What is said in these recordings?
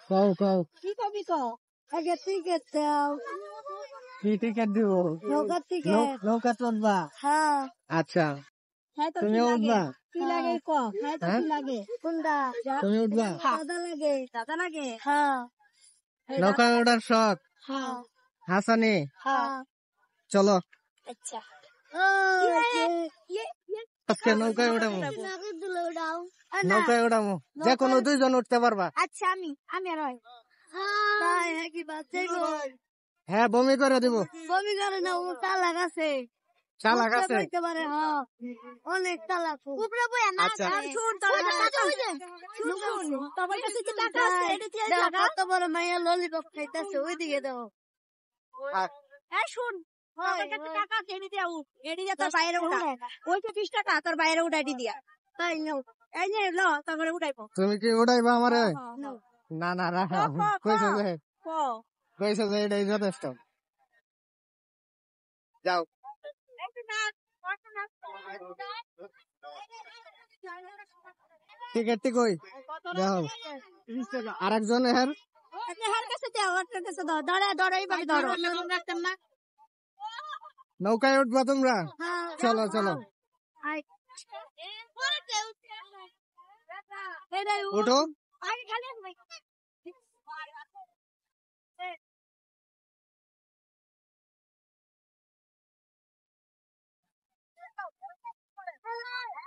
কও কও কি কবি ক আগে টিকেট দাও কি টিকিট দিব নৌকার টিকেট নৌকা চলবা হ্যাঁ আচ্ছা হ্যাঁ তো তুমি উঠবা কি লাগে ক হ্যাঁ তো কি লাগে কোনটা তুমি উঠবা দাদা লাগে হ্যাঁ নৌকায় ওঠার শখ হ্যাঁ হাসানি হ্যাঁ চলো আচ্ছা আজকে নৌকায় ওঠাবো উড়াও নৌকায় ওঠাবো যে কোনো দুইজন উঠতে পারবা আচ্ছা আমি আর হয় কি বাচ্চা হ্যাঁ বমি করে দিব বমি করে না ও তালাক আছে চালাক আছে বইতে পারে হ্যাঁ অনেক তালাক উপরে বই না আচ্ছা। শুন তালাক তোমার কাছে কি টাকা আছে এটা দিয়ে টাকা কত বড় মাইয়া ললিপপ খাইতেছে ওইদিকে দাও এই শুন আমার কাছে টাকা আছে এনে দাও এনে দিয়ে তোর বাইরে উঠা ওইটা 20 টাকা তোর বাইরে উঠাই দিয়া তাই নাও এই নে ল তারপরে উঠাইবো তুমি কি উঠাইবা আমারে নাও না না রাখা কইছে যে ক কইছে যে এটাই যথেষ্ট যাও টিকিট কই দেখো আরেকজন এর নৌকায় উঠবা তোমরা চলো চলো উঠো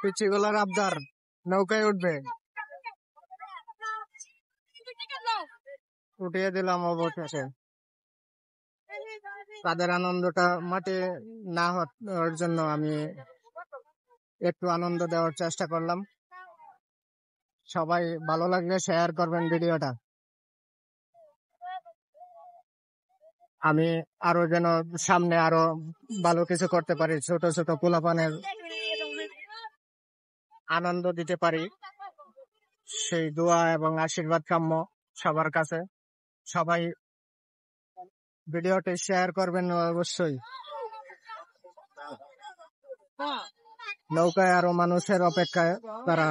পিচিগুলার আবদার নৌকায় উঠবে উঠিয়ে দিলাম অবশেষে তাদের আনন্দটা মাঠে না হওয়ার জন্য আমি একটু আনন্দ দেওয়ার চেষ্টা করলাম সবাই ভালো লাগলে শেয়ার করবেন ভিডিওটা আমি আরো যেন সামনে আরো ভালো কিছু করতে পারি ছোট ছোট পোলাপানের আনন্দ দিতে পারি সেই দোয়া এবং আশীর্বাদ কাম্য সবার কাছে সবাই ভিডিওটি শেয়ার করবেন অবশ্যই নৌকায় আরো মানুষের অপেক্ষায় তারা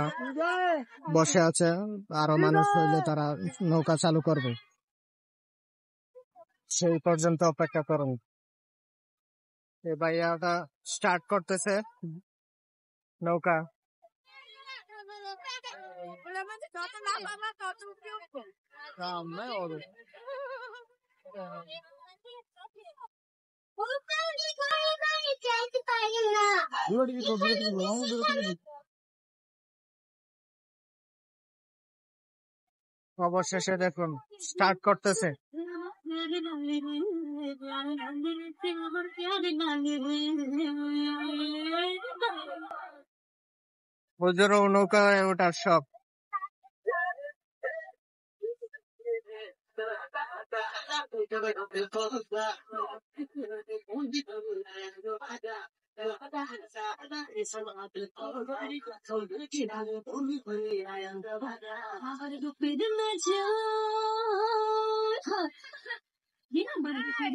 বসে আছে আরো মানুষ হইলে তারা নৌকা চালু করবে সেই পর্যন্ত অপেক্ষা করুন এই ভাইয়াটা স্টার্ট করতেছে নৌকা অবশেষে দেখুন স্টার্ট করতেছে হুজুরও নৌকায় ওঠার শখ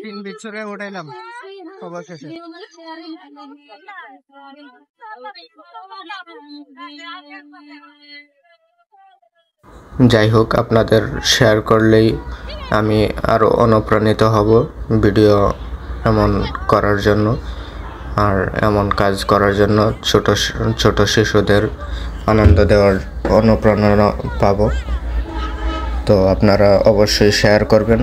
তিন বছরে উঠাইলাম অবশেষে যাই হোক আপনাদের শেয়ার করলেই আমি আরো অনুপ্রাণিত হব ভিডিও এমন করার জন্য আর এমন কাজ করার জন্য ছোট ছোট শিশুদের আনন্দ দেওয়ার অনুপ্রেরণা পাব তো আপনারা অবশ্যই শেয়ার করবেন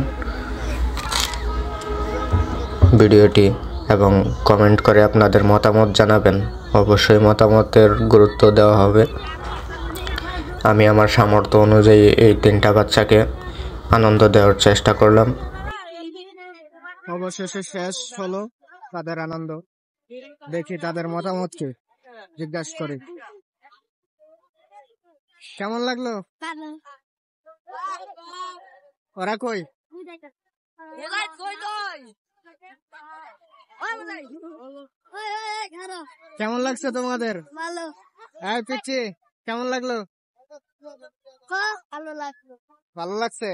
ভিডিওটি এবং কমেন্ট করে আপনাদের মতামত জানাবেন অবশ্যই মতামতের গুরুত্ব দেওয়া হবে আমি আমার সামর্থ্য অনুযায়ী এই তিনটা বাচ্চাকে আনন্দ দেওয়ার চেষ্টা করলাম অবশেষে শেষ হলো তাদের আনন্দ দেখি তাদের মতামত কি জিজ্ঞাসা করি কেমন লাগলো ওরা কই কেমন লাগছে তোমাদের ভালো এই পিচ্ছি কেমন লাগলো ভালো লাগলো ভালো লাগছে